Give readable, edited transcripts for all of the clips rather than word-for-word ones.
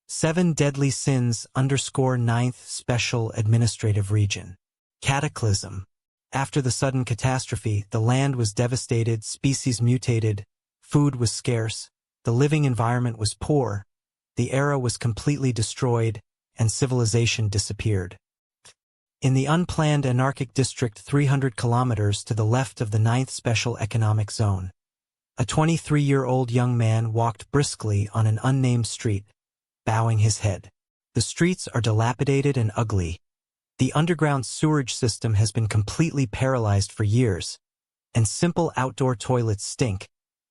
7 Deadly Sins _ Ninth Special Administrative Region. Cataclysm. After the sudden catastrophe, the land was devastated, species mutated, food was scarce, the living environment was poor, the era was completely destroyed, and civilization disappeared. In the unplanned anarchic district 300 kilometers to the left of the 9th Special Economic Zone, a 23-year-old young man walked briskly on an unnamed street, bowing his head. The streets are dilapidated and ugly. The underground sewerage system has been completely paralyzed for years, and simple outdoor toilets stink,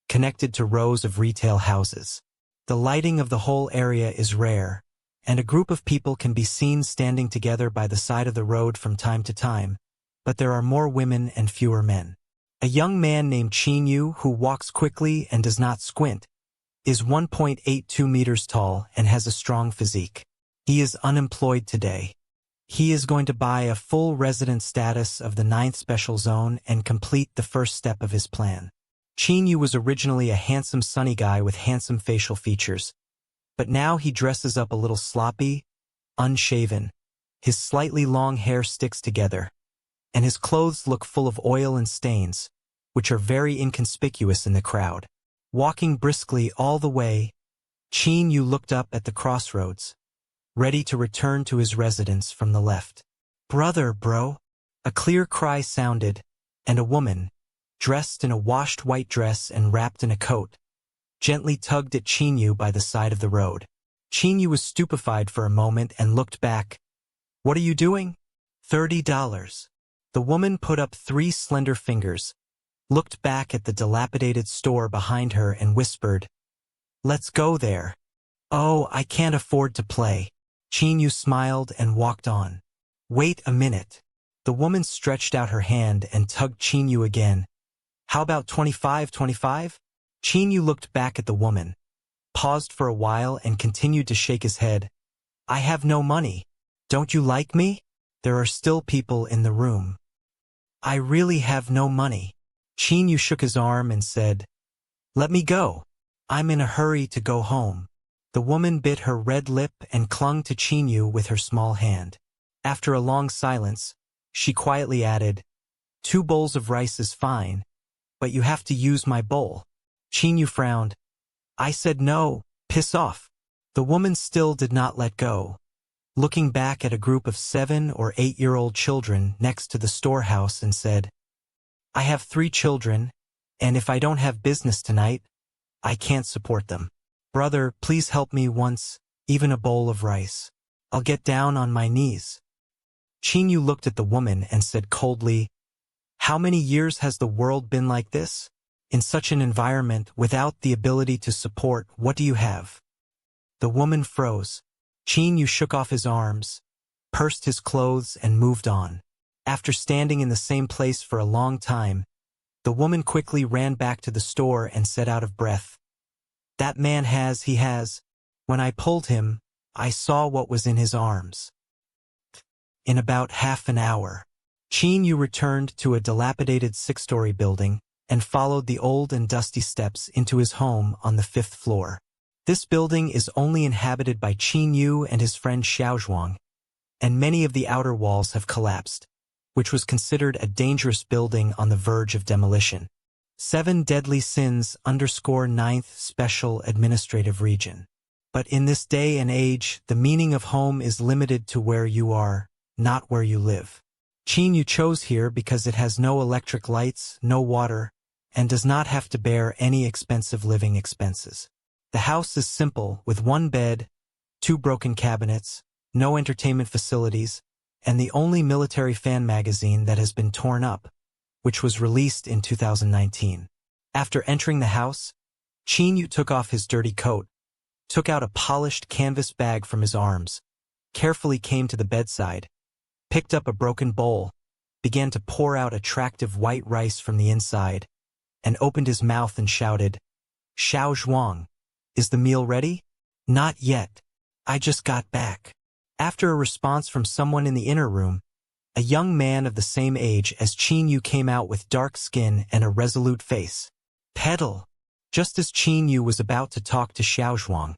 connected to rows of retail houses. The lighting of the whole area is rare, and a group of people can be seen standing together by the side of the road from time to time, but there are more women and fewer men. A young man named Chinyu, who walks quickly and does not squint, is 1.82 meters tall and has a strong physique. He is unemployed today. He is going to buy a full resident status of the 9th Special Zone and complete the first step of his plan. Chinyu was originally a handsome sunny guy with handsome facial features, but now he dresses up a little sloppy, unshaven. His slightly long hair sticks together, and his clothes look full of oil and stains, which are very inconspicuous in the crowd. Walking briskly all the way, Chinyu looked up at the crossroads, ready to return to his residence from the left. "Brother, bro!" A clear cry sounded, and a woman, dressed in a washed white dress and wrapped in a coat, gently tugged at Chinyu by the side of the road. Chinyu was stupefied for a moment and looked back. "What are you doing?" $30. The woman put up 3 slender fingers, looked back at the dilapidated store behind her and whispered, "Let's go there." "Oh, I can't afford to play." Chinyu smiled and walked on. "Wait a minute." The woman stretched out her hand and tugged Chinyu again. "How about 25? Chinyu looked back at the woman, paused for a while and continued to shake his head. "I have no money. Don't you like me?" There are still people in the room. "I really have no money." Chinyu shook his arm and said, "Let me go. I'm in a hurry to go home." The woman bit her red lip and clung to Chinyu with her small hand. After a long silence, she quietly added, "2 bowls of rice is fine, but you have to use my bowl." Chinyu frowned. "I said no, piss off." The woman still did not let go, looking back at a group of 7 or 8-year-old children next to the storehouse and said, "I have 3 children, and if I don't have business tonight, I can't support them. Brother, please help me once, even a bowl of rice. I'll get down on my knees." Chinyu looked at the woman and said coldly, "How many years has the world been like this? In such an environment, without the ability to support, what do you have?" The woman froze. Chinyu shook off his arms, pursed his clothes, and moved on. After standing in the same place for a long time, the woman quickly ran back to the store and said out of breath, "That man he has. When I pulled him, I saw what was in his arms." In about half an hour, Chinyu returned to a dilapidated 6-story building and followed the old and dusty steps into his home on the 5th floor. This building is only inhabited by Chinyu and his friend Xiaozhuang, and many of the outer walls have collapsed, which was considered a dangerous building on the verge of demolition. 7 Deadly Sins _ Ninth Special Administrative Region. But in this day and age, the meaning of home is limited to where you are, not where you live. Chinyu chose here because it has no electric lights, no water, and does not have to bear any expensive living expenses. The house is simple, with 1 bed, 2 broken cabinets, no entertainment facilities, and the only military fan magazine that has been torn up, which was released in 2019. After entering the house, Chinyu took off his dirty coat, took out a polished canvas bag from his arms, carefully came to the bedside, picked up a broken bowl, began to pour out attractive white rice from the inside, and opened his mouth and shouted, "Xiaozhuang, is the meal ready?" "Not yet. I just got back." After a response from someone in the inner room, a young man of the same age as Chinyu came out with dark skin and a resolute face. "Pedal." Just as Chinyu was about to talk to Xiaozhuang,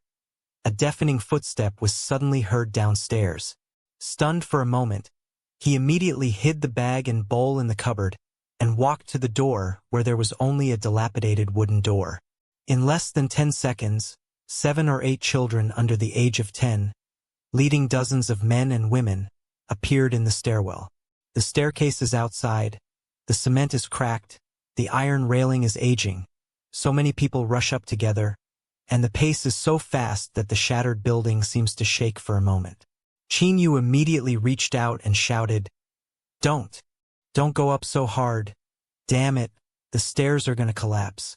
A deafening footstep was suddenly heard downstairs. Stunned for a moment, he immediately hid the bag and bowl in the cupboard and walked to the door where there was only a dilapidated wooden door. In less than 10 seconds, 7 or 8 children under the age of 10, leading dozens of men and women, appeared in the stairwell. The staircase is outside, the cement is cracked, the iron railing is aging. So many people rush up together, and the pace is so fast that the shattered building seems to shake for a moment. Chinyu immediately reached out and shouted, Don't go up so hard. Damn it, the stairs are gonna collapse.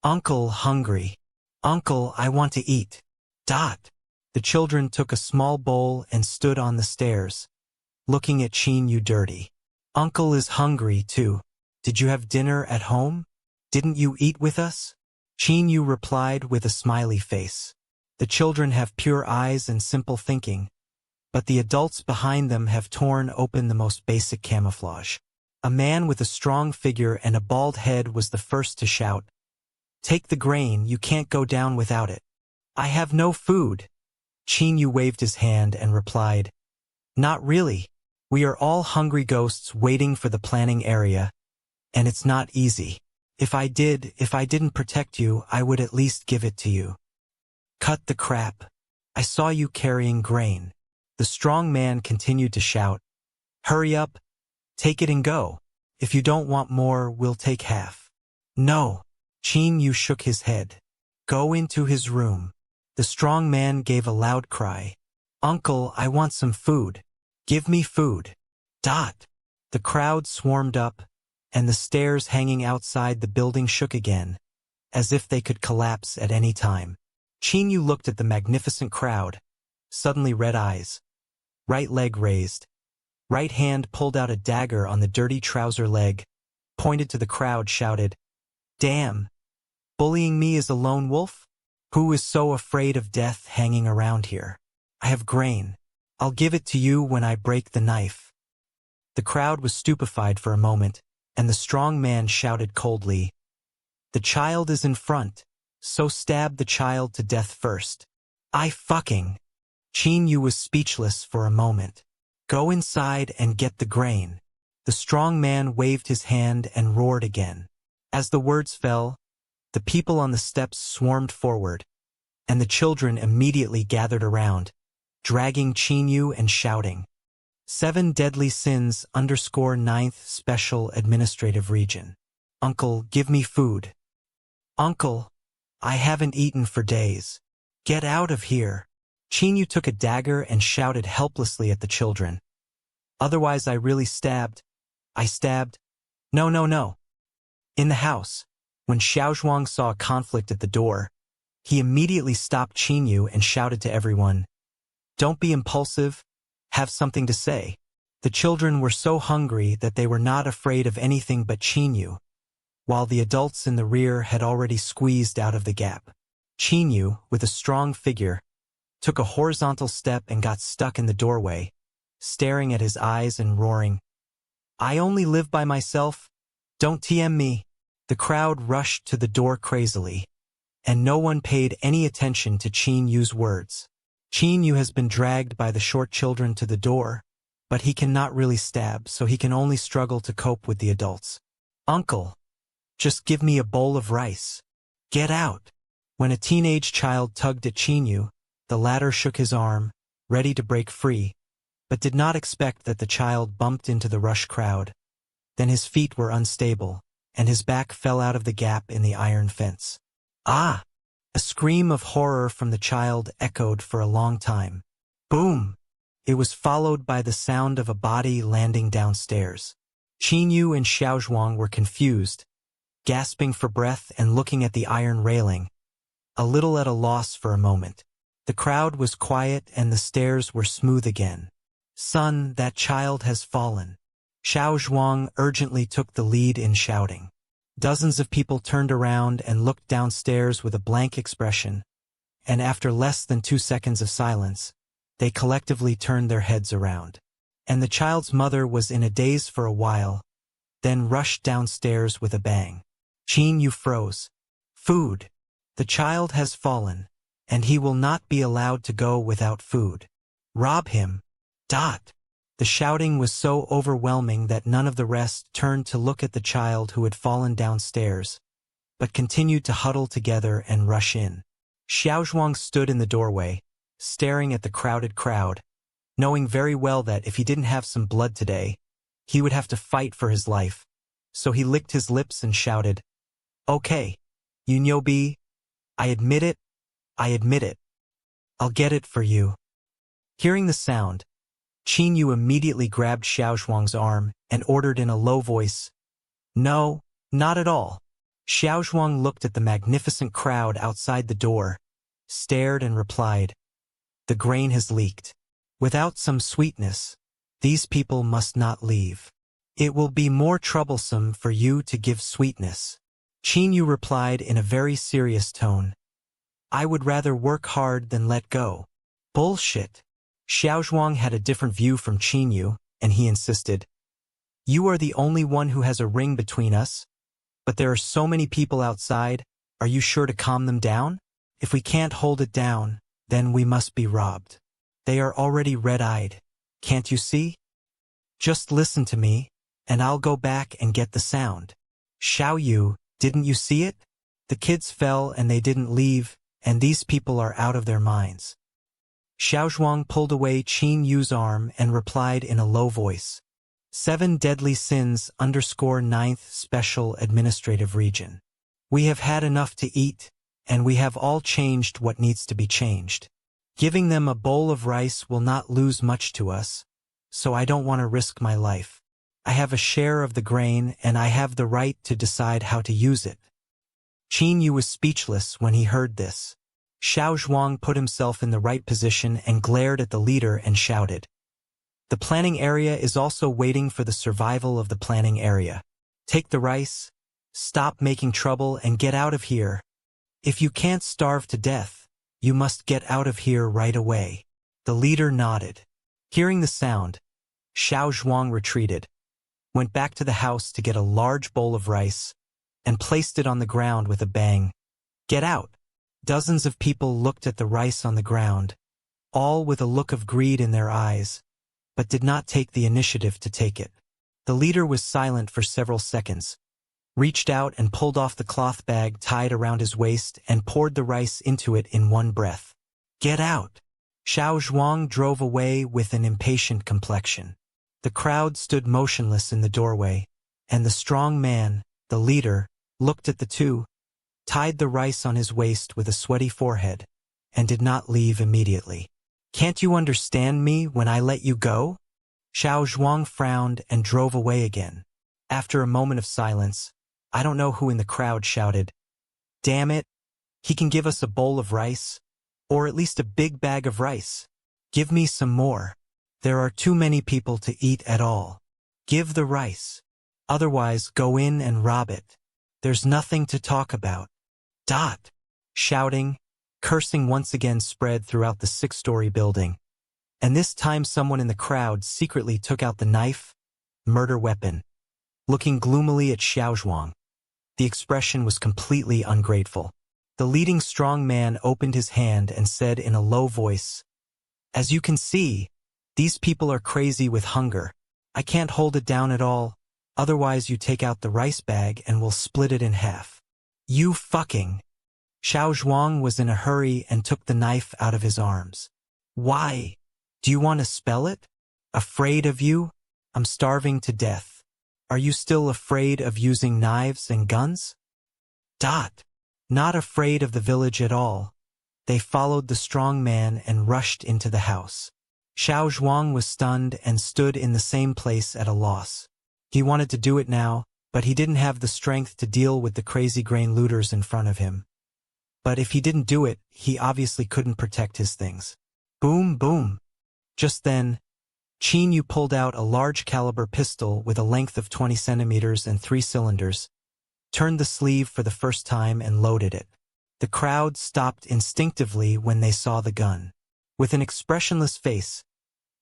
Uncle, hungry. Uncle, I want to eat. The children took a small bowl and stood on the stairs, looking at Chinyu dirty. Uncle is hungry too. Did you have dinner at home? Didn't you eat with us? Chinyu replied with a smiley face. The children have pure eyes and simple thinking, but the adults behind them have torn open the most basic camouflage. A man with a strong figure and a bald head was the first to shout, Take the grain, you can't go down without it. I have no food. Chinyu waved his hand and replied, Not really. We are all hungry ghosts waiting for the planning area, and it's not easy. If I didn't protect you, I would at least give it to you. Cut the crap. I saw you carrying grain. The strong man continued to shout, Hurry up, take it and go. If you don't want more, we'll take half. No. Chinyu shook his head. Go into his room. The strong man gave a loud cry. Uncle, I want some food. Give me food. The crowd swarmed up, and the stairs hanging outside the building shook again, as if they could collapse at any time. Chinyu looked at the magnificent crowd, suddenly red eyes, right leg raised, right hand pulled out a dagger on the dirty trouser leg, pointed to the crowd, shouted, Damn! Bullying me as a lone wolf? Who is so afraid of death hanging around here? I have grain. I'll give it to you when I break the knife. The crowd was stupefied for a moment, and the strong man shouted coldly, The child is in front, so stab the child to death first. Chinyu was speechless for a moment. Go inside and get the grain. The strong man waved his hand and roared again. As the words fell, the people on the steps swarmed forward, and the children immediately gathered around, dragging Chinyu and shouting, 7 Deadly Sins _ 9th Special Administrative Region. Uncle, give me food. Uncle, I haven't eaten for days. Get out of here. Chinyu took a dagger and shouted helplessly at the children. Otherwise I really stabbed. I stabbed. No. In the house, when Xiaozhuang saw a conflict at the door, he immediately stopped Chinyu and shouted to everyone, Don't be impulsive. Have something to say. The children were so hungry that they were not afraid of anything but Chinyu, while the adults in the rear had already squeezed out of the gap. Chinyu, with a strong figure, took a horizontal step and got stuck in the doorway, staring at his eyes and roaring, I only live by myself. Don't TM me. The crowd rushed to the door crazily, and no one paid any attention to Chinyu's words. Chinyu has been dragged by the short children to the door, but he cannot really stab, so he can only struggle to cope with the adults. Uncle, just give me a bowl of rice. Get out. When a teenage child tugged at Chinyu, the latter shook his arm, ready to break free, but did not expect that the child bumped into the rush crowd. Then his feet were unstable, and his back fell out of the gap in the iron fence. Ah! A scream of horror from the child echoed for a long time. Boom! It was followed by the sound of a body landing downstairs. Chinyu and Xiaozhuang were confused, gasping for breath and looking at the iron railing, a little at a loss for a moment. The crowd was quiet and the stairs were smooth again. Son, that child has fallen. Xiaozhuang urgently took the lead in shouting. Dozens of people turned around and looked downstairs with a blank expression, and after less than 2 seconds of silence, they collectively turned their heads around. And the child's mother was in a daze for a while, then rushed downstairs with a bang. Chinyu froze. Food. The child has fallen. and he will not be allowed to go without food. Rob him. Dot. The shouting was so overwhelming that none of the rest turned to look at the child who had fallen downstairs, but continued to huddle together and rush in. Xiaozhuang stood in the doorway, staring at the crowded crowd, knowing very well that if he didn't have some blood today, he would have to fight for his life. So he licked his lips and shouted, "Okay, Yunyobi, I admit it, I admit it. I'll get it for you." Hearing the sound, Qin Yu immediately grabbed Xiaozhuang's arm and ordered in a low voice, "No, not at all." Xiaozhuang looked at the magnificent crowd outside the door, stared and replied, "The grain has leaked. Without some sweetness, these people must not leave. It will be more troublesome for you to give sweetness." Qin Yu replied in a very serious tone, "I would rather work hard than let go." "Bullshit." Xiaozhuang had a different view from Qin Yu, and he insisted, "You are the only one who has a ring between us, but there are so many people outside, are you sure to calm them down? If we can't hold it down, then we must be robbed. They are already red-eyed. Can't you see? Just listen to me, and I'll go back and get the sound." "Xiao Yu, didn't you see it? The kids fell and they didn't leave, and these people are out of their minds." Xiaozhuang pulled away Qin Yu's arm and replied in a low voice, 7 Deadly Sins _9th Special Administrative Region. We have had enough to eat, and we have all changed what needs to be changed. Giving them a bowl of rice will not lose much to us, so I don't want to risk my life. I have a share of the grain and I have the right to decide how to use it." Qin Yu was speechless when he heard this. Xiaozhuang put himself in the right position and glared at the leader and shouted, "The planning area is also waiting for the survival of the planning area. Take the rice, stop making trouble and get out of here. If you can't starve to death, you must get out of here right away." The leader nodded. Hearing the sound, Xiaozhuang retreated, went back to the house to get a large bowl of rice, and placed it on the ground with a bang. "Get out." Dozens of people looked at the rice on the ground, all with a look of greed in their eyes, but did not take the initiative to take it. The leader was silent for several seconds, reached out and pulled off the cloth bag tied around his waist and poured the rice into it in one breath. "Get out!" Xiaozhuang drove away with an impatient complexion. The crowd stood motionless in the doorway, and the strong man, the leader, looked at the two, tied the rice on his waist with a sweaty forehead, and did not leave immediately. "Can't you understand me when I let you go?" Xiaozhuang frowned and drove away again. After a moment of silence, I don't know who in the crowd shouted, "Damn it, he can give us a bowl of rice, or at least a big bag of rice. Give me some more. There are too many people to eat at all. Give the rice. Otherwise, go in and rob it. There's nothing to talk about." Dot. Shouting, cursing once again spread throughout the 6-story building, and this time someone in the crowd secretly took out the knife, murder weapon. Looking gloomily at Xiaozhuang, the expression was completely ungrateful. The leading strong man opened his hand and said in a low voice, "As you can see, these people are crazy with hunger. I can't hold it down at all, otherwise you take out the rice bag and we'll split it in half." "You fucking..." Xiaozhuang was in a hurry and took the knife out of his arms. "Why? Do you want to spell it? Afraid of you? I'm starving to death. Are you still afraid of using knives and guns?" Dot. Not afraid of the village at all. They followed the strong man and rushed into the house. Xiaozhuang was stunned and stood in the same place at a loss. He wanted to do it now, but he didn't have the strength to deal with the crazy grain looters in front of him. But if he didn't do it, he obviously couldn't protect his things. Boom, boom. Just then, Qin Yu pulled out a large caliber pistol with a length of 20 centimeters and 3 cylinders, turned the sleeve for the first time and loaded it. The crowd stopped instinctively when they saw the gun. With an expressionless face,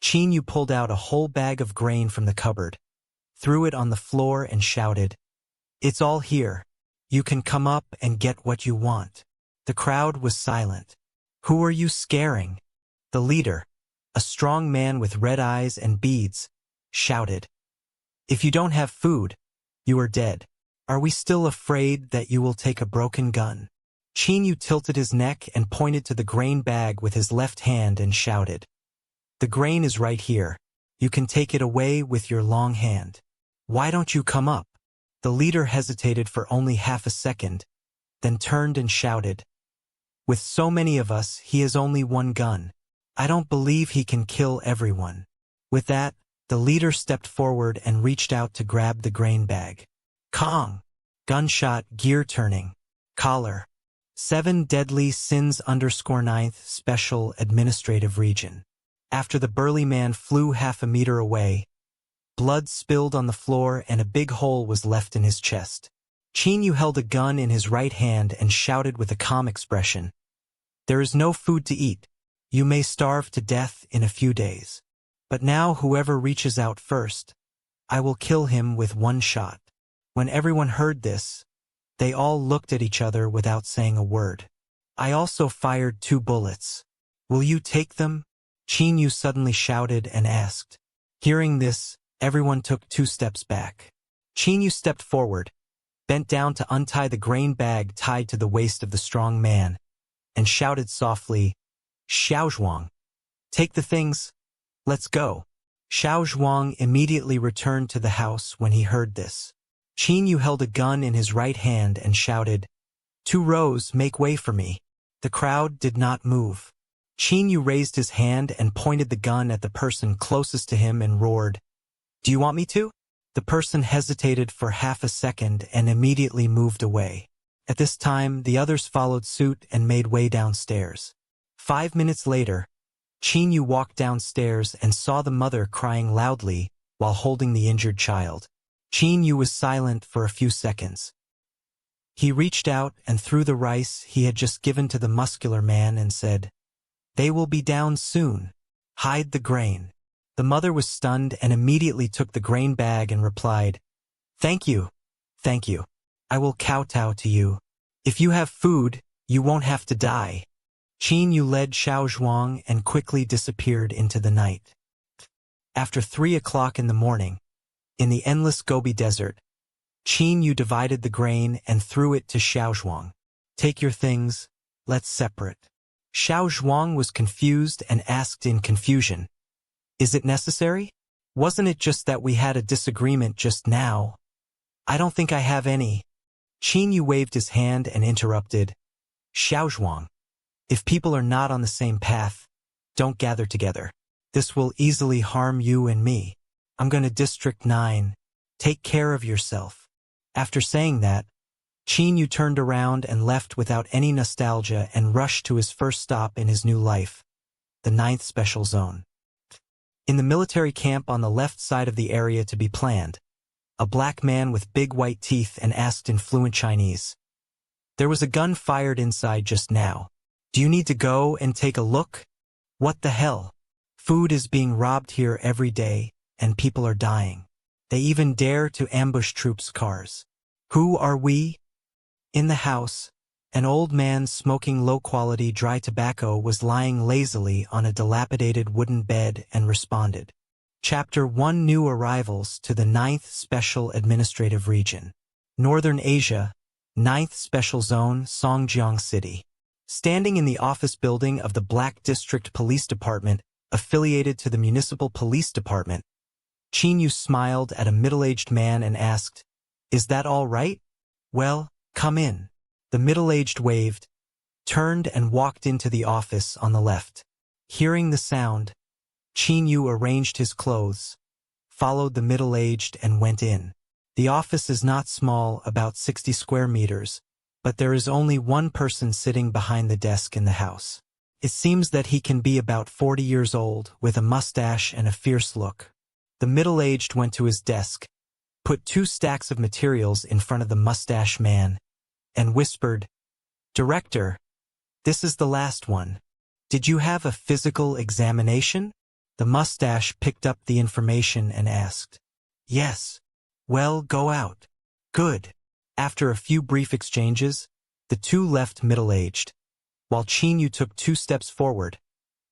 Qin Yu pulled out a whole bag of grain from the cupboard, threw it on the floor and shouted, "It's all here. You can come up and get what you want." The crowd was silent. Who are you scaring? The leader, a strong man with red eyes and beads, shouted. If you don't have food, you are dead. Are we still afraid that you will take a broken gun? Chinyu tilted his neck and pointed to the grain bag with his left hand and shouted. The grain is right here. You can take it away with your long hand. Why don't you come up? The leader hesitated for only half a second, then turned and shouted. With so many of us, he has only one gun. I don't believe he can kill everyone. With that, the leader stepped forward and reached out to grab the grain bag. Kong! Gunshot, gear turning. Collar. 7 Deadly Sins _9th Special Administrative Region. After the burly man flew half a meter away, blood spilled on the floor and a big hole was left in his chest. Chinyu held a gun in his right hand and shouted with a calm expression. There is no food to eat. You may starve to death in a few days. But now whoever reaches out first, I will kill him with one shot. When everyone heard this, they all looked at each other without saying a word. I also fired 2 bullets. Will you take them? Chinyu suddenly shouted and asked. Hearing this, everyone took 2 steps back. Chinyu stepped forward, bent down to untie the grain bag tied to the waist of the strong man, and shouted softly, Xiao Zhuang, take the things, let's go. Xiao Zhuang immediately returned to the house when he heard this. Chinyu held a gun in his right hand and shouted, 2 rows, make way for me. The crowd did not move. Chinyu raised his hand and pointed the gun at the person closest to him and roared, Do you want me to? The person hesitated for half a second and immediately moved away. At this time, the others followed suit and made way downstairs. 5 minutes later, Chinyu walked downstairs and saw the mother crying loudly while holding the injured child. Chinyu was silent for a few seconds. He reached out and threw the rice he had just given to the muscular man and said, They will be down soon. Hide the grain. The mother was stunned and immediately took the grain bag and replied, Thank you. Thank you. I will kowtow to you. If you have food, you won't have to die. Chinyu led Xiao Zhuang and quickly disappeared into the night. After 3 o'clock in the morning, in the endless Gobi Desert, Chinyu divided the grain and threw it to Xiao Zhuang. Take your things, let's separate. Xiao Zhuang was confused and asked in confusion, Is it necessary? Wasn't it just that we had a disagreement just now? I don't think I have any. Chinyu waved his hand and interrupted, Xiao Zhuang, if people are not on the same path, don't gather together. This will easily harm you and me. I'm going to District 9. Take care of yourself. After saying that, Chinyu turned around and left without any nostalgia and rushed to his first stop in his new life, the 9th Special Zone. In the military camp on the left side of the area to be planned, a black man with big white teeth and asked in fluent Chinese. There was a gun fired inside just now. Do you need to go and take a look? What the hell? Food is being robbed here every day, and people are dying. They even dare to ambush troops' cars. Who are we? In the house, an old man smoking low-quality dry tobacco was lying lazily on a dilapidated wooden bed and responded. Chapter 1 New Arrivals to the 9th Special Administrative Region. Northern Asia, 9th Special Zone, Songjiang City. Standing in the office building of the Black District Police Department, affiliated to the Municipal Police Department, Chinyu smiled at a middle-aged man and asked, Is that all right? Well, come in. The middle-aged waved, turned and walked into the office on the left. Hearing the sound, Chinyu arranged his clothes, followed the middle-aged and went in. The office is not small, about 60 square meters, but there is only one person sitting behind the desk in the house. It seems that he can be about 40 years old, with a mustache and a fierce look. The middle-aged went to his desk, put 2 stacks of materials in front of the mustache man, and whispered, Director, this is the last one. Did you have a physical examination? The mustache picked up the information and asked, Yes. Well, go out. Good. After a few brief exchanges, the 2 left middle-aged. while Qin Yu took 2 steps forward,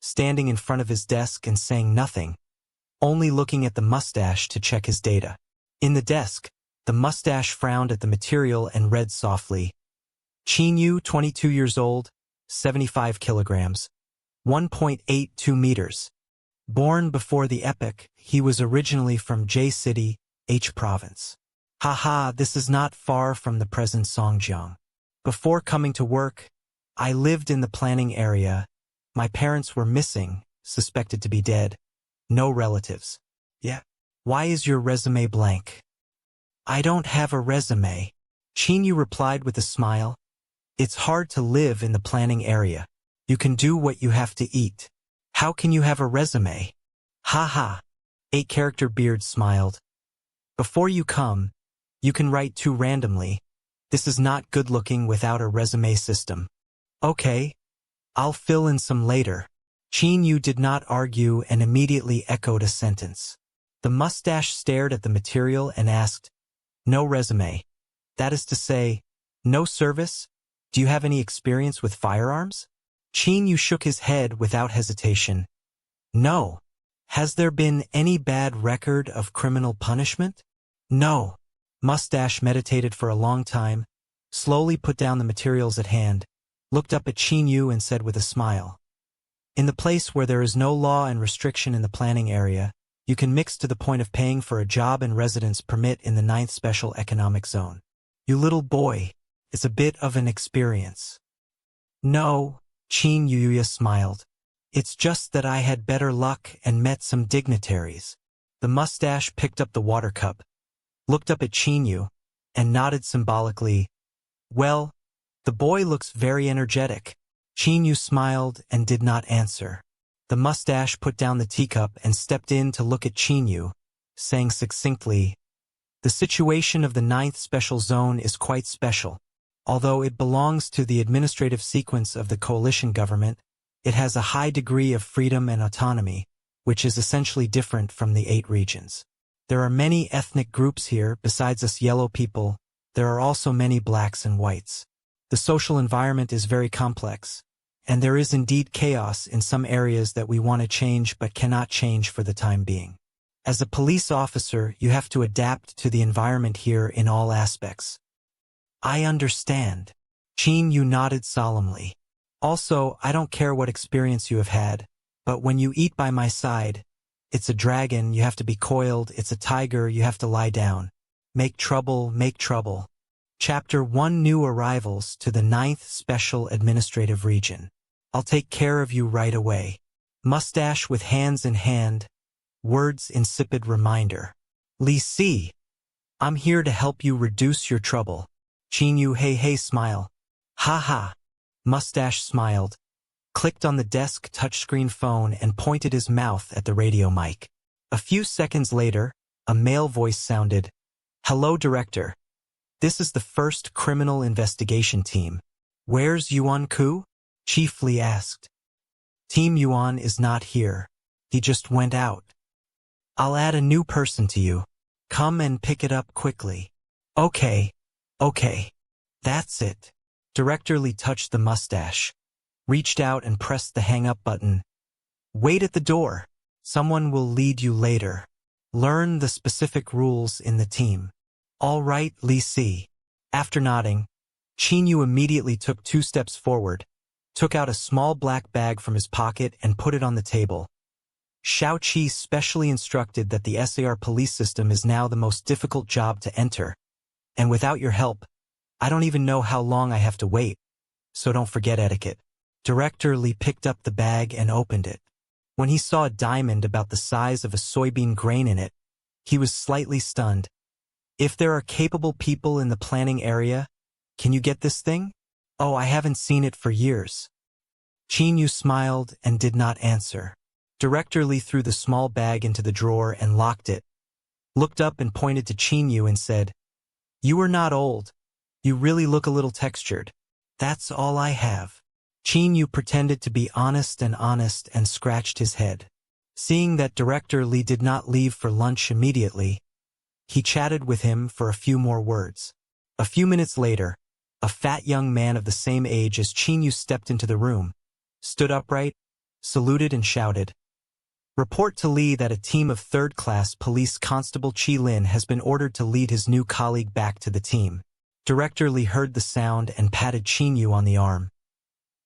standing in front of his desk and saying nothing, only looking at the mustache to check his data. In the desk, the mustache frowned at the material and read softly, Qin Yu, 22 years old, 75 kilograms, 1.82 meters. Born before the epoch, he was originally from J City, H Province. Haha, this is not far from the present Songjiang. Before coming to work, I lived in the planning area. My parents were missing, suspected to be dead. No relatives. Yeah. Why is your resume blank? I don't have a resume. Qin Yu replied with a smile. It's hard to live in the planning area. You can do what you have to eat. How can you have a resume? Haha. 8-character Beard smiled. Before you come, you can write too randomly. This is not good looking without a resume system. Okay. I'll fill in some later. Qin Yu did not argue and immediately echoed a sentence. The mustache stared at the material and asked, No resume. That is to say, no service? Do you have any experience with firearms? Qin Yu shook his head without hesitation. No. Has there been any bad record of criminal punishment? No. Mustache meditated for a long time, slowly put down the materials at hand, looked up at Qin Yu and said with a smile, In the place where there is no law and restriction in the planning area, you can mix to the point of paying for a job and residence permit in the 9th Special Economic Zone. You little boy, it's a bit of an experience. No, Qin Yu smiled. It's just that I had better luck and met some dignitaries. The mustache picked up the water cup, looked up at Qin Yu, and nodded symbolically. Well, the boy looks very energetic. Qin Yu smiled and did not answer. The mustache put down the teacup and stepped in to look at Qin Yu, saying succinctly, The situation of the 9th Special Zone is quite special. Although it belongs to the administrative sequence of the coalition government, it has a high degree of freedom and autonomy, which is essentially different from the 8 regions. There are many ethnic groups here. Besides us yellow people, there are also many blacks and whites. The social environment is very complex, and there is indeed chaos in some areas that we want to change but cannot change for the time being. As a police officer, you have to adapt to the environment here in all aspects. I understand. Qin Yu nodded solemnly. Also, I don't care what experience you have had, but when you eat by my side, it's a dragon, you have to be coiled, it's a tiger, you have to lie down. Make trouble, make trouble. Chapter 1 New Arrivals to the 9th Special Administrative Region. I'll take care of you right away. Mustache with hands in hand, words insipid reminder. Li Si, I'm here to help you reduce your trouble. Qin Yu hey smile. Ha ha. Mustache smiled, clicked on the desk touchscreen phone and pointed his mouth at the radio mic. A few seconds later, a male voice sounded, Hello, Director. This is the first criminal investigation team. Where's Yuan Ku? Chief Li asked. Team Yuan is not here. He just went out. I'll add a new person to you. Come and pick it up quickly. Okay. That's it. Director Li touched the mustache, reached out and pressed the hang-up button. Wait at the door. Someone will lead you later. Learn the specific rules in the team. All right, Li Si. After nodding, Qin Yu immediately took 2 steps forward, took out a small black bag from his pocket and put it on the table. Xiao Qi specially instructed that the SAR police system is now the most difficult job to enter, and without your help, I don't even know how long I have to wait, so don't forget etiquette. Director Li picked up the bag and opened it. When he saw a diamond about the size of a soybean grain in it, he was slightly stunned. If there are capable people in the planning area, can you get this thing? Oh, I haven't seen it for years. Qin Yu smiled and did not answer. Director Li threw the small bag into the drawer and locked it, looked up and pointed to Qin Yu and said, You are not old. You really look a little textured. That's all I have. Qin Yu pretended to be honest and scratched his head. Seeing that Director Li did not leave for lunch immediately, he chatted with him for a few more words. A few minutes later, A fat young man of the same age as Qin Yu stepped into the room, stood upright, saluted and shouted, "Report to Lee that a team of third-class police constable Qi Lin has been ordered to lead his new colleague back to the team." Director Lee heard the sound and patted Qin Yu on the arm.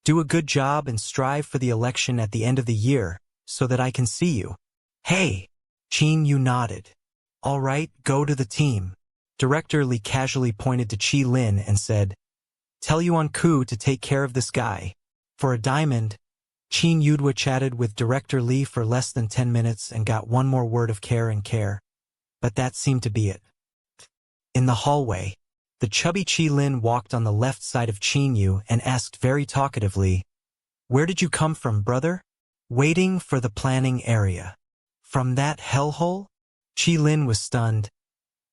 "Do a good job and strive for the election at the end of the year, so that I can see you." "Hey!" Qin Yu nodded. "All right, go to the team." Director Lee casually pointed to Qi Lin and said, "Tell Yuan Ku to take care of this guy." For a diamond, Qin Yudwa chatted with Director Lee for less than 10 minutes and got one more word of care, but that seemed to be it. In the hallway, the chubby Qi Lin walked on the left side of Qin Yu and asked very talkatively, "Where did you come from, brother?" "Waiting for the planning area." "From that hellhole?" Qi Lin was stunned.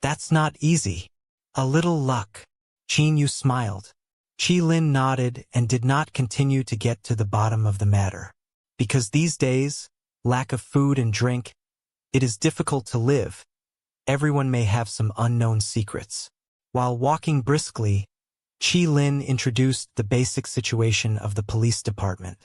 "That's not easy." "A little luck." Qin Yu smiled. Qi Lin nodded and did not continue to get to the bottom of the matter. Because these days, lack of food and drink, it is difficult to live. Everyone may have some unknown secrets. While walking briskly, Qi Lin introduced the basic situation of the police department.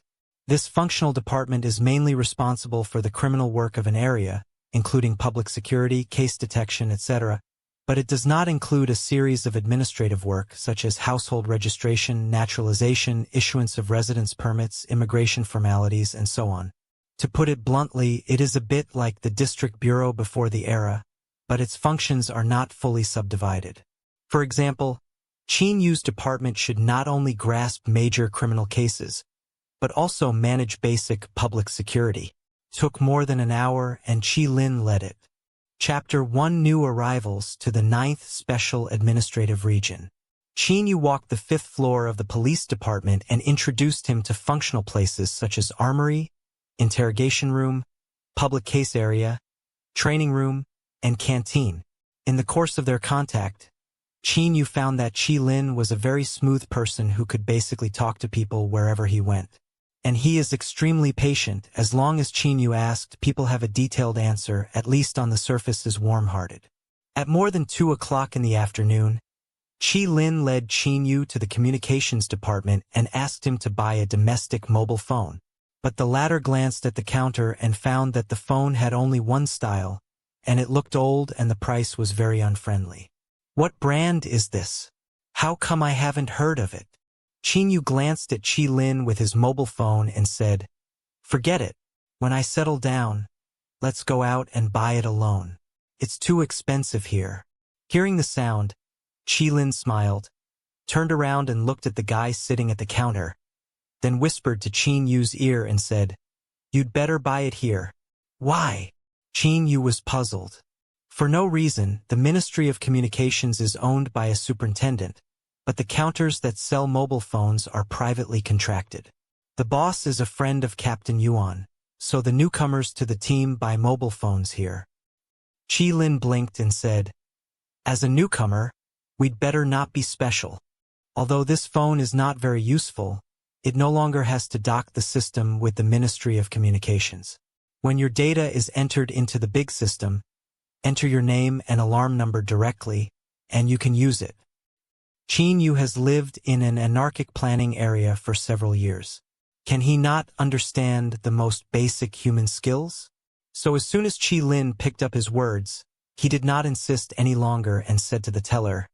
This functional department is mainly responsible for the criminal work of an area, including public security, case detection, etc., but it does not include a series of administrative work such as household registration, naturalization, issuance of residence permits, immigration formalities, and so on. To put it bluntly, it is a bit like the district bureau before the era, but its functions are not fully subdivided. For example, Qin Yu's department should not only grasp major criminal cases, but also manage basic public security. Took more than an hour and Qi Lin led it. Chapter 1: New Arrivals to the 9th Special Administrative Region. Qin Yu walked the 5th floor of the police department and introduced him to functional places such as armory, interrogation room, public case area, training room, and canteen. In the course of their contact, Qin Yu found that Qi Lin was a very smooth person who could basically talk to people wherever he went. And he is extremely patient. As long as Qin Yu asked, people have a detailed answer, at least on the surface is warm-hearted. At more than 2 o'clock in the afternoon, Qi Lin led Qin Yu to the communications department and asked him to buy a domestic mobile phone. But the latter glanced at the counter and found that the phone had only one style, and it looked old and the price was very unfriendly. "What brand is this? How come I haven't heard of it?" Qin Yu glanced at Qi Lin with his mobile phone and said, "Forget it. When I settle down, let's go out and buy it alone. It's too expensive here." Hearing the sound, Qi Lin smiled, turned around and looked at the guy sitting at the counter, then whispered to Qin Yu's ear and said, "You'd better buy it here." "Why?" Qin Yu was puzzled. For no reason. The Ministry of Communications is owned by a superintendent, but the counters that sell mobile phones are privately contracted. The boss is a friend of Captain Yuan, so the newcomers to the team buy mobile phones here. Qi Lin blinked and said, "As a newcomer, we'd better not be special. Although this phone is not very useful, it no longer has to dock the system with the Ministry of Communications. When your data is entered into the big system, enter your name and alarm number directly, and you can use it." Qin Yu has lived in an anarchic planning area for several years. Can he not understand the most basic human skills? So as soon as Qi Lin picked up his words, he did not insist any longer and said to the teller,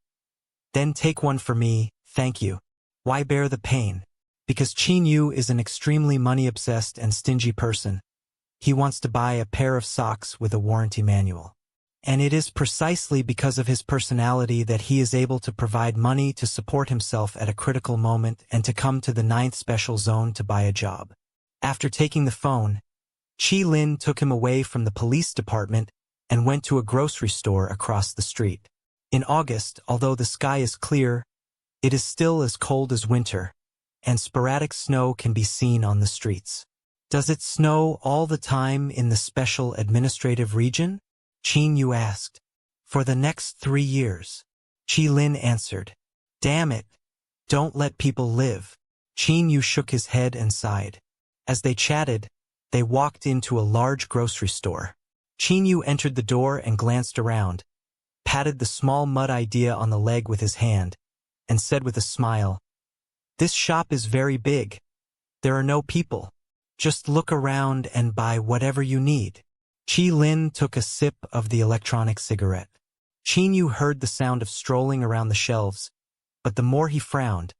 "Then take one for me, thank you." Why bear the pain? Because Qin Yu is an extremely money-obsessed and stingy person. He wants to buy a pair of socks with a warranty manual. And it is precisely because of his personality that he is able to provide money to support himself at a critical moment and to come to the 9th Special Zone to buy a job. After taking the phone, Qi Lin took him away from the police department and went to a grocery store across the street. In August, although the sky is clear, it is still as cold as winter, and sporadic snow can be seen on the streets. Does it snow all the time in the Special Administrative Region? Qin Yu asked. For the next 3 years. Qi Lin answered. Damn it. Don't let people live. Qin Yu shook his head and sighed. As they chatted, they walked into a large grocery store. Qin Yu entered the door and glanced around, patted the small mud idea on the leg with his hand, and said with a smile, "This shop is very big. There are no people. Just look around and buy whatever you need." Chi Lin took a sip of the electronic cigarette. Qin Yu heard the sound of strolling around the shelves, but the more he frowned,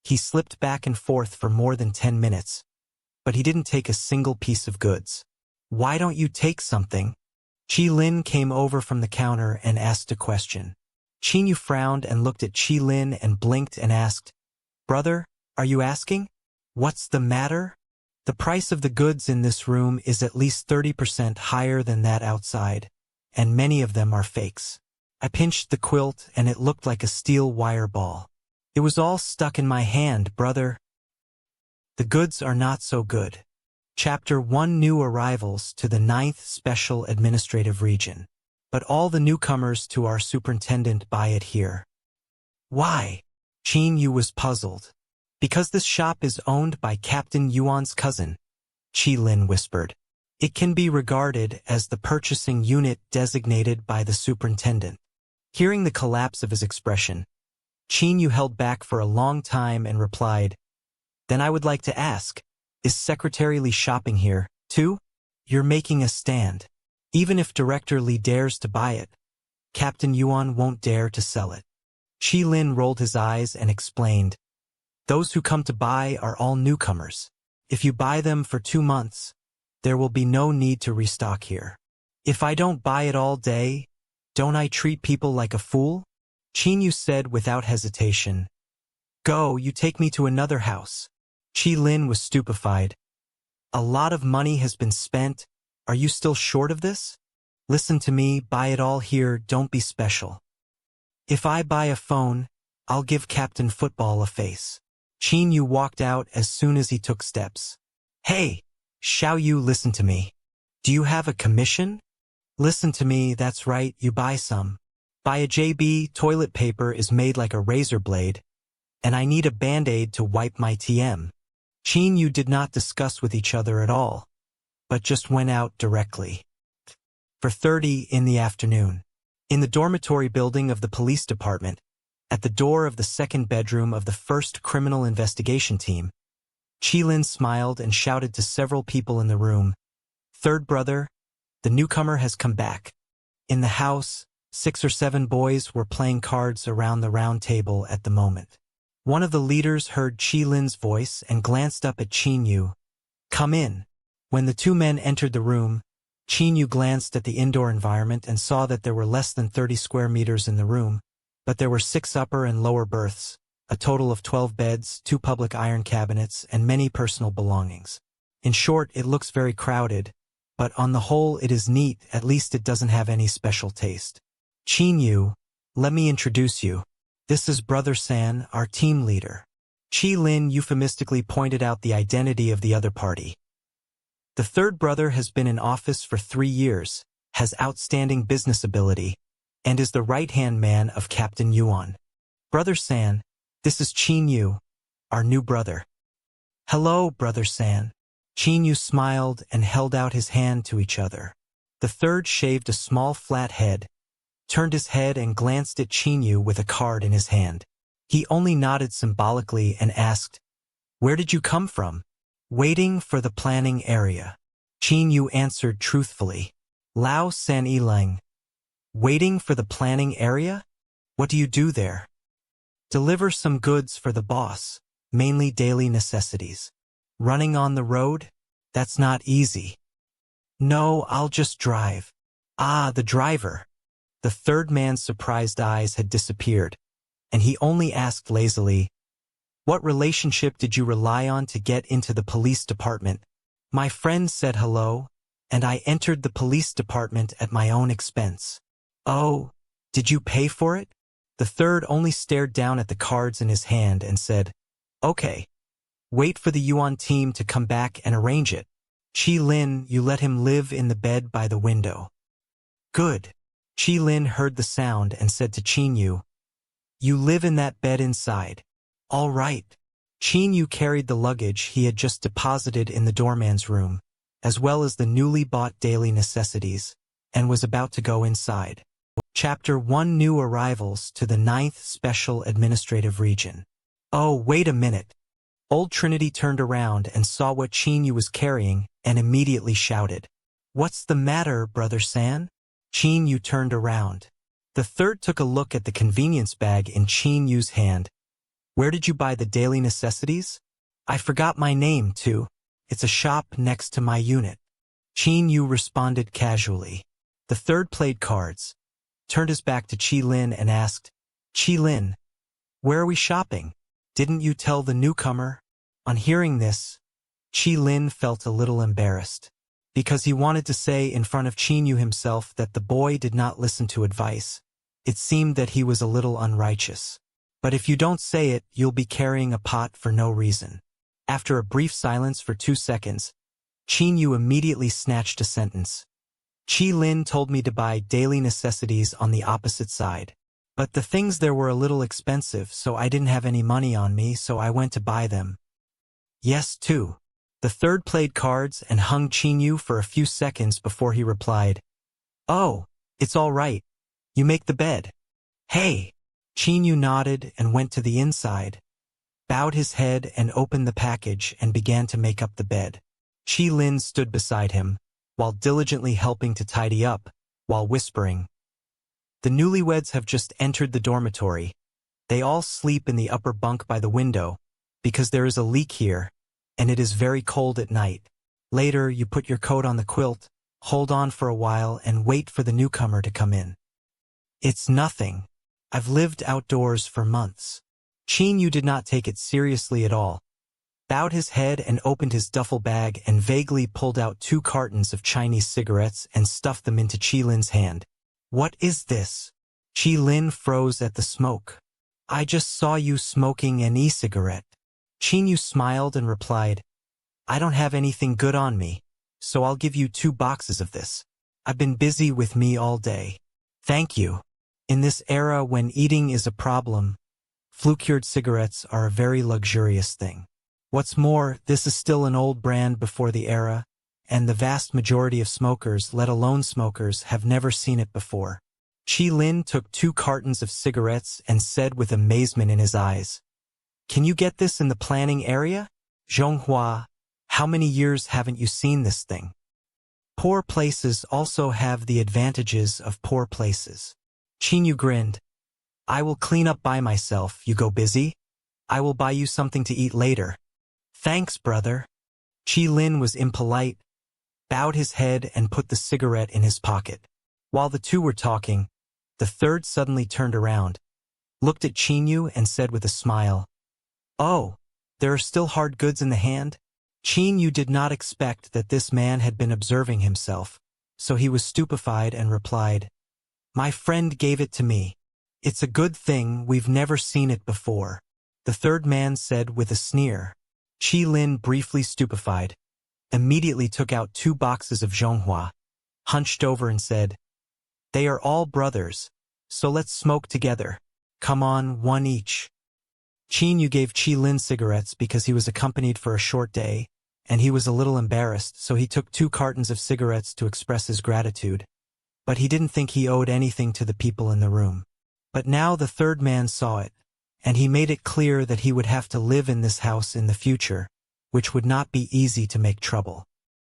he slipped back and forth for more than 10 minutes, but he didn't take a single piece of goods. "Why don't you take something?" Chi Lin came over from the counter and asked a question. Qin Yu frowned and looked at Chi Lin and blinked and asked, "Brother, are you asking? What's the matter?" "The price of the goods in this room is at least 30% higher than that outside, and many of them are fakes." I pinched the quilt and it looked like a steel wire ball. "It was all stuck in my hand, brother." The goods are not so good. Chapter 1: New arrivals to the 9th Special Administrative Region. But all the newcomers to our superintendent buy it here. "Why?" Qin Yu was puzzled. "Because this shop is owned by Captain Yuan's cousin," Chi Lin whispered. "It can be regarded as the purchasing unit designated by the superintendent." Hearing the collapse of his expression, Qin Yu held back for a long time and replied, "Then I would like to ask, is Secretary Li shopping here, too? You're making a stand. Even if Director Li dares to buy it, Captain Yuan won't dare to sell it." Chi Lin rolled his eyes and explained, "Those who come to buy are all newcomers. If you buy them for 2 months, there will be no need to restock here. If I don't buy it all day, don't I treat people like a fool?" Qin Yu said without hesitation, "Go, you take me to another house." Chi Lin was stupefied. "A lot of money has been spent. Are you still short of this? Listen to me, buy it all here, don't be special. If I buy a phone, I'll give Captain Football a face." Qin Yu walked out as soon as he took steps. "Hey, Xiao Yu, listen to me. Do you have a commission?" "Listen to me, that's right, you buy some. Buy a JB, toilet paper is made like a razor blade, and I need a Band-Aid to wipe my TM." Qin Yu did not discuss with each other at all, but just went out directly. 4:30 in the afternoon. In the dormitory building of the police department, at the door of the second bedroom of the first criminal investigation team, Chi Lin smiled and shouted to several people in the room, "Third brother, the newcomer has come back." In the house, 6 or 7 boys were playing cards around the round table at the moment. One of the leaders heard Chi Lin's voice and glanced up at Qin Yu. "Come in." When the 2 men entered the room, Qin Yu glanced at the indoor environment and saw that there were less than 30 square meters in the room, but there were 6 upper and lower berths, a total of 12 beds, 2 public iron cabinets, and many personal belongings. In short, it looks very crowded, but on the whole it is neat, at least it doesn't have any special taste. "Qin Yu, let me introduce you. This is Brother San, our team leader." Chi Lin euphemistically pointed out the identity of the other party. "The third brother has been in office for 3 years, has outstanding business ability, and is the right-hand man of Captain Yuan. Brother San, this is Qin Yu, our new brother." "Hello, Brother San." Qin Yu smiled and held out his hand to each other. The third shaved a small flat head, turned his head and glanced at Qin Yu with a card in his hand. He only nodded symbolically and asked, "Where did you come from?" "Waiting for the planning area." Qin Yu answered truthfully. "Lao San Ilang." "Waiting for the planning area? What do you do there?" "Deliver some goods for the boss, mainly daily necessities." "Running on the road? That's not easy." "No, I'll just drive." "Ah, the driver." The third man's surprised eyes had disappeared, and he only asked lazily, "What relationship did you rely on to get into the police department?" "My friend said hello, and I entered the police department at my own expense." "Oh, did you pay for it?" The third only stared down at the cards in his hand and said, "Okay. Wait for the Yuan team to come back and arrange it. Chi Lin, you let him live in the bed by the window." "Good." Chi Lin heard the sound and said to Qin Yu, "You live in that bed inside." "All right." Qin Yu carried the luggage he had just deposited in the doorman's room, as well as the newly bought daily necessities, and was about to go inside. Chapter 1 New Arrivals to the Ninth Special Administrative Region. Oh, wait a minute. Old Trinity turned around and saw what Chinyu was carrying and immediately shouted, "What's the matter, Brother San?" Chinyu turned around. The third took a look at the convenience bag in Chinyu's hand. "Where did you buy the daily necessities?" "I forgot my name, too. It's a shop next to my unit." Chinyu responded casually. The third played cards, turned his back to Chi Lin and asked, "Chi Lin, where are we shopping? Didn't you tell the newcomer?" On hearing this, Chi Lin felt a little embarrassed, because he wanted to say in front of Chinyu himself that the boy did not listen to advice. It seemed that he was a little unrighteous. But if you don't say it, you'll be carrying a pot for no reason. After a brief silence for 2 seconds, Chinyu immediately snatched a sentence. "Chi Lin told me to buy daily necessities on the opposite side. But the things there were a little expensive, so I didn't have any money on me, so I went to buy them." "Yes, too." The third played cards and hung Chinyu for a few seconds before he replied, "Oh, it's all right. You make the bed." "Hey." Chinyu nodded and went to the inside, bowed his head and opened the package and began to make up the bed. Chi Lin stood beside him, while diligently helping to tidy up, while whispering, "The newlyweds have just entered the dormitory. They all sleep in the upper bunk by the window, because there is a leak here, and it is very cold at night. Later, you put your coat on the quilt, hold on for a while, and wait for the newcomer to come in." "It's nothing. I've lived outdoors for months." Chinyu did not take it seriously at all, bowed his head and opened his duffel bag and vaguely pulled out 2 cartons of Chinese cigarettes and stuffed them into Chi Lin's hand. "What is this?" Chi Lin froze at the smoke. "I just saw you smoking an e-cigarette." Chinyu smiled and replied, "I don't have anything good on me, so I'll give you 2 boxes of this. I've been busy with me all day." "Thank you." In this era when eating is a problem, flue-cured cigarettes are a very luxurious thing. What's more, this is still an old brand before the era, and the vast majority of smokers, let alone smokers, have never seen it before. Chi Lin took 2 cartons of cigarettes and said with amazement in his eyes, "Can you get this in the planning area? Zhonghua, how many years haven't you seen this thing?" Poor places also have the advantages of poor places. Chinyu grinned. "I will clean up by myself, you go busy. I will buy you something to eat later." "Thanks, brother." Chi Lin was impolite, bowed his head and put the cigarette in his pocket. While the two were talking, the third suddenly turned around, looked at Chinyu and said with a smile, "Oh, there are still hard goods in the hand?" Chinyu did not expect that this man had been observing himself, so he was stupefied and replied, "My friend gave it to me. It's a good thing we've never seen it before." The third man said with a sneer. Chi Lin, briefly stupefied, immediately took out 2 boxes of Zhonghua, hunched over and said, "They are all brothers, so let's smoke together. Come on, 1 each." Chinyu gave Chi Lin cigarettes because he was accompanied for a short day, and he was a little embarrassed, so he took 2 cartons of cigarettes to express his gratitude. But he didn't think he owed anything to the people in the room. But now the third man saw it, and he made it clear that he would have to live in this house in the future, which would not be easy to make trouble.